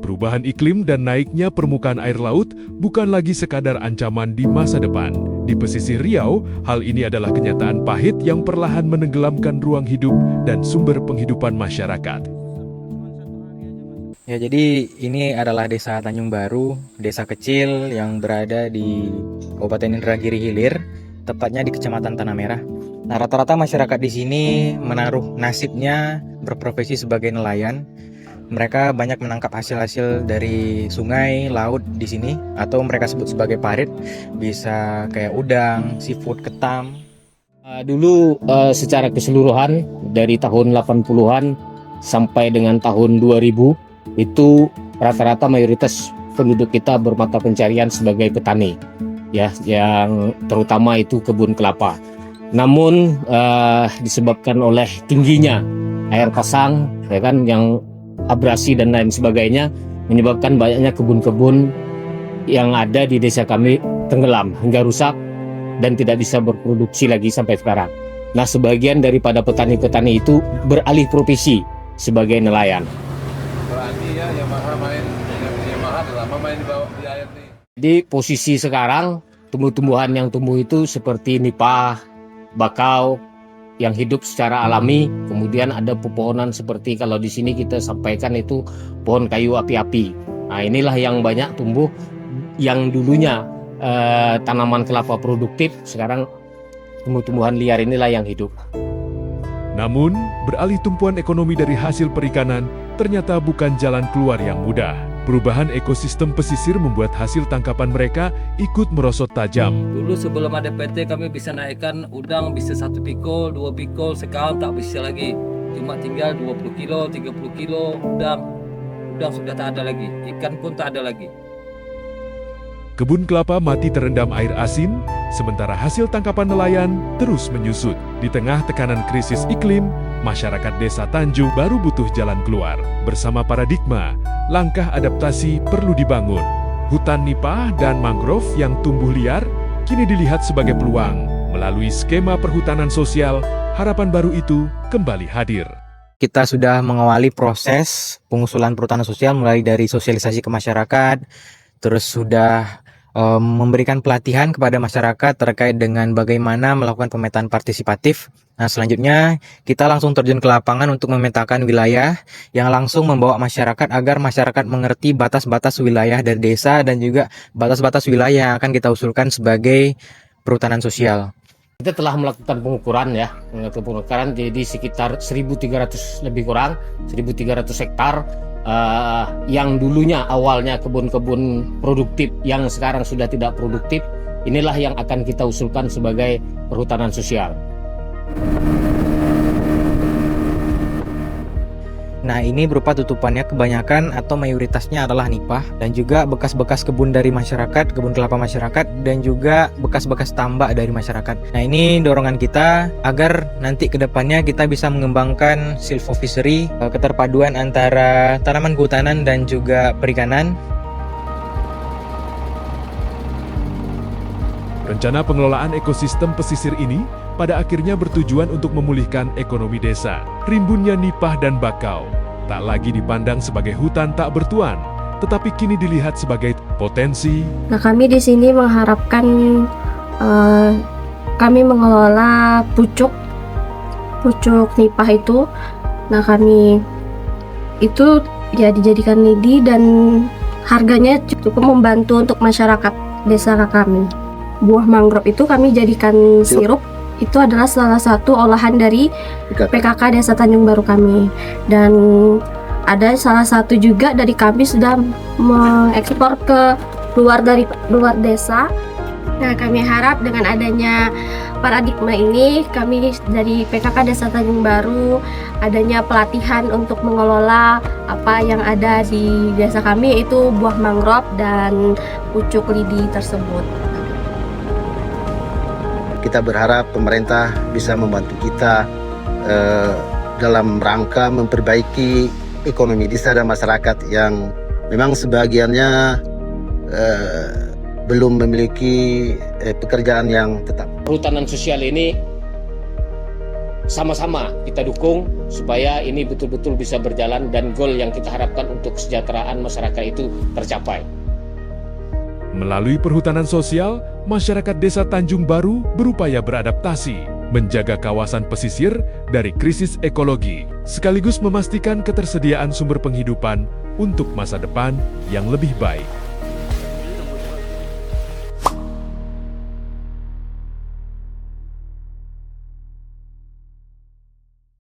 Perubahan iklim dan naiknya permukaan air laut bukan lagi sekadar ancaman di masa depan. Di pesisir Riau, hal ini adalah kenyataan pahit yang perlahan menenggelamkan ruang hidup dan sumber penghidupan masyarakat. Ya, jadi ini adalah Desa Tanjung Baru, desa kecil yang berada di Kabupaten Indragiri Hilir, tepatnya di Kecamatan Tanah Merah. Nah, rata-rata masyarakat di sini menaruh nasibnya berprofesi sebagai nelayan. Mereka banyak menangkap hasil-hasil dari sungai, laut di sini, atau mereka sebut sebagai parit, bisa kayak udang, seafood, ketam. Dulu secara keseluruhan dari tahun 80-an sampai dengan tahun 2000 itu rata-rata mayoritas penduduk kita bermata pencarian sebagai petani, ya, yang terutama itu kebun kelapa. Namun disebabkan oleh tingginya air pasang, ya kan, yang abrasi dan lain sebagainya, menyebabkan banyaknya kebun-kebun yang ada di desa kami tenggelam hingga rusak dan tidak bisa berproduksi lagi sampai sekarang. Nah, sebagian daripada petani-petani itu beralih profesi sebagai nelayan. Berarti ya Yamaha udah lama main di air nih. Di posisi sekarang, tumbuh-tumbuhan yang tumbuh itu seperti nipah, bakau yang hidup secara alami. Kemudian ada pepohonan seperti kalau di sini kita sampaikan itu pohon kayu api-api. Nah, inilah yang banyak tumbuh, yang dulunya tanaman kelapa produktif, sekarang tumbuh-tumbuhan liar inilah yang hidup. Namun, beralih tumpuan ekonomi dari hasil perikanan ternyata bukan jalan keluar yang mudah. Perubahan ekosistem pesisir membuat hasil tangkapan mereka ikut merosot tajam. Dulu sebelum ada PT kami bisa naikkan udang bisa 1 pikul, 2 pikul, sekarang tak bisa lagi. Cuma tinggal 20 kilo, 30 kilo udang sudah tak ada lagi, ikan pun tak ada lagi. Kebun kelapa mati terendam air asin, sementara hasil tangkapan nelayan terus menyusut. Di tengah tekanan krisis iklim, masyarakat desa Tanjung Baru butuh jalan keluar. Bersama paradigma, langkah adaptasi perlu dibangun. Hutan nipah dan mangrove yang tumbuh liar kini dilihat sebagai peluang. Melalui skema perhutanan sosial, harapan baru itu kembali hadir. Kita sudah mengawali proses pengusulan perhutanan sosial mulai dari sosialisasi ke masyarakat, terus sudah memberikan pelatihan kepada masyarakat terkait dengan bagaimana melakukan pemetaan partisipatif. Nah, selanjutnya kita langsung terjun ke lapangan untuk memetakan wilayah yang langsung membawa masyarakat agar masyarakat mengerti batas-batas wilayah dari desa dan juga batas-batas wilayah yang akan kita usulkan sebagai perhutanan sosial. Kita telah melakukan pengukuran, jadi sekitar 1.300 lebih kurang, 1.300 hektar. Yang dulunya awalnya kebun-kebun produktif yang sekarang sudah tidak produktif, inilah yang akan kita usulkan sebagai perhutanan sosial. Nah, ini berupa tutupannya kebanyakan atau mayoritasnya adalah nipah dan juga bekas-bekas kebun dari masyarakat, kebun kelapa masyarakat, dan juga bekas-bekas tambak dari masyarakat. Nah, ini dorongan kita agar nanti ke depannya kita bisa mengembangkan silvofishery, keterpaduan antara tanaman kehutanan dan juga perikanan. Rencana pengelolaan ekosistem pesisir ini pada akhirnya bertujuan untuk memulihkan ekonomi desa. Rimbunnya nipah dan bakau tak lagi dipandang sebagai hutan tak bertuan, tetapi kini dilihat sebagai potensi. Nah, kami di sini mengharapkan kami mengelola pucuk nipah itu. Nah, kami itu ya dijadikan lidi dan harganya cukup membantu untuk masyarakat desa kami. Buah mangrove itu kami jadikan sirup. Itu adalah salah satu olahan dari PKK Desa Tanjung Baru kami. Dan ada salah satu juga dari kami sudah mengekspor ke luar desa. Nah, kami harap dengan adanya paradigma ini, kami dari PKK Desa Tanjung Baru adanya pelatihan untuk mengelola apa yang ada di desa kami, yaitu buah mangrove dan pucuk lidi tersebut. Kita berharap pemerintah bisa membantu kita dalam rangka memperbaiki ekonomi desa dan masyarakat yang memang sebagiannya belum memiliki pekerjaan yang tetap. Perhutanan sosial ini sama-sama kita dukung supaya ini betul-betul bisa berjalan dan goal yang kita harapkan untuk kesejahteraan masyarakat itu tercapai. Melalui perhutanan sosial, masyarakat Desa Tanjung Baru berupaya beradaptasi, menjaga kawasan pesisir dari krisis ekologi, sekaligus memastikan ketersediaan sumber penghidupan untuk masa depan yang lebih baik.